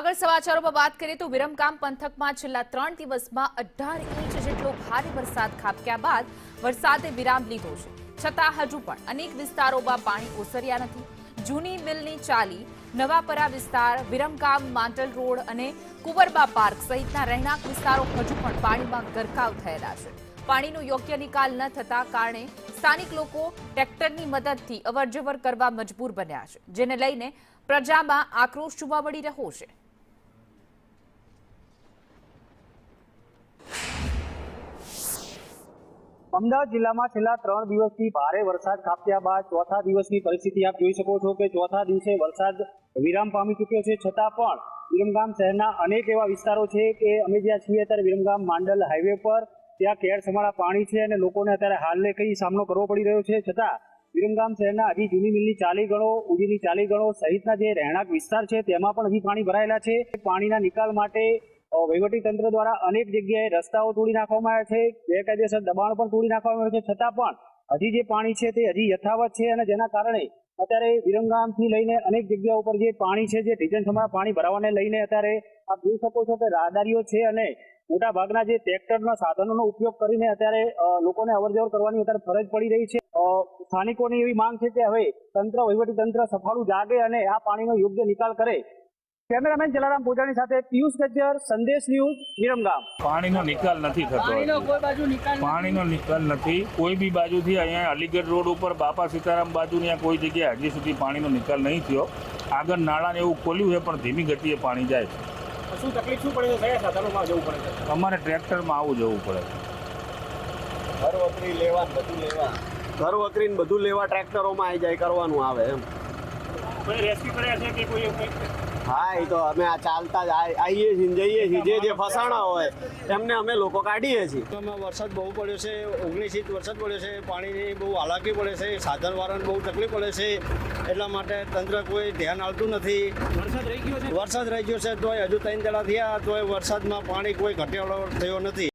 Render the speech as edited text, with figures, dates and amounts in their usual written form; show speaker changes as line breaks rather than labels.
આગળ સમાચારોમાં વાત કરીએ તો વિરમગામ પંથકમાં છેલ્લા 3 દિવસમાં 18 ઇંચ જેટલો ભારે વરસાદ ખાબક્યા બાદ વરસાદે વિરામ લીધો છે, છતાં હજુ પણ અનેક વિસ્તારોમાં પાણી ઓસર્યા નથી। જૂની મિલની ચાલી, નવાપરા વિસ્તાર, વિરમગામ માંડલ રોડ અને કુંવરબા પાર્ક સહિતના રહેણાંક વિસ્તારો હજુ પણ પાણીમાં ગરકાવ થયેલા છે। પાણીનો યોગ્ય નિકાલ ન થતા કારણે સ્થાનિક લોકો ટ્રેક્ટરની મદદથી અવરજવર કરવા મજબૂર બન્યા છે, જેને લઈને પ્રજામાં આક્રોશ જોવા મળી રહ્યો છે।
અમદાવાદ જિલ્લામાં છેલ્લા 3 દિવસથી ભારે વરસાદ ખાબક્યા બાદ ચોથા દિવસની પરિસ્થિતિ આપ જોઈ શકો છો કે ચોથા દિવસે વરસાદ વિરામ પામી ચૂક્યો છે, છતાં પણ વિરમગામ શહેરના અનેક એવા વિસ્તારો છે કે અમે જ્યાં છીએ અત્યારે વિરમગામ માંડલ હાઈવે પર ત્યાં કેર સમાળા પાણી છે અને લોકોને અત્યારે હાલને કઈ સામનો કરવો પડી રહ્યો છે। છતાં વિરમગામ શહેરના હજી જૂની મિલની ચાલી ગણો, ઉજીની ચાલી ગણો સહિતના જે રહેણાંક વિસ્તાર છે તેમાં પણ હજી પાણી ભરાયેલા છે। પાણીના નિકાલ માટે વહીવટી તંત્ર દ્વારા અનેક જગ્યાએ રસ્તાઓ તોડી નાખવામાં આવ્યા છે, ગેરકાયદેસર દબાણ પણ તોડી નાખવામાં આવ્યું છે, છતાં પણ હજી જે પાણી છે તે હજી યથાવત છે અને જેના કારણે અત્યારે વિરમગામથી લઈને અનેક જગ્યાઓ પર જે પાણી છે, જે ઢીચણ સમાળા પાણી ભરાવાને લઈને અત્યારે આપ જોઈ શકો છો કે રાહદારીઓ છે અને મોટા ભાગના જે ટ્રેક્ટરના સાધનોનો ઉપયોગ કરીને અત્યારે લોકોને અવરજવર કરવાની અત્યારે ફરજ પડી રહી છે। સ્થાનિકોની એવી માંગ છે કે હવે તંત્ર, વહીવટી તંત્ર સફાળું જાગે અને આ પાણીનો યોગ્ય નિકાલ કરે। કેમેરામેન જલારામ પોજાણી સાથે પિયુષ ગજ્જર, સંદેશ ન્યૂઝ, વિરમગામ।
પાણીનો નિકાલ નથી થતો, પાણીનો નિકાલ નથી કોઈ બી બાજુથી। અહીંયા અલીગઢ રોડ ઉપર બાપા સીતારામ બાજુની કોઈ જગ્યાએ હજી સુધી પાણીનો નિકાલ નહીં થયો। આગળ નાળાને એવું ખોલ્યું છે પણ ધીમી ગતિએ પાણી જાય છે।
શું તકલીફ શું પડે છે? કયા સાધનોમાં જવું પડે છે?
અમારે ટ્રેક્ટરમાં આવું જવું પડે છે।
ઘર વકરી લેવા બધું લેવા ટ્રેક્ટરોમાં આવી જાય કરવાનું આવે એમ।
કોઈ રેસ્ક્યુ કર્યા છે કે કોઈ?
હા, એ તો અમે આ ચાલતા જ આવીએ છીએ, જઈએ છીએ, જે ફસાણા હોય એમને અમે લોકો કાઢીએ છીએ।
વરસાદ બહુ પડ્યો છે, 19 ઇંચ વરસાદ પડ્યો છે, પાણીની બહુ હાલાકી પડે છે, સાધનવાળાને બહુ તકલીફ પડે છે, એટલા માટે તંત્ર કોઈ ધ્યાન આપતું નથી। વરસાદ રહી ગયો છે તોય હજુ 3 દાડા થયા તોય વરસાદમાં પાણી કોઈ ઘટાડો થયો નથી।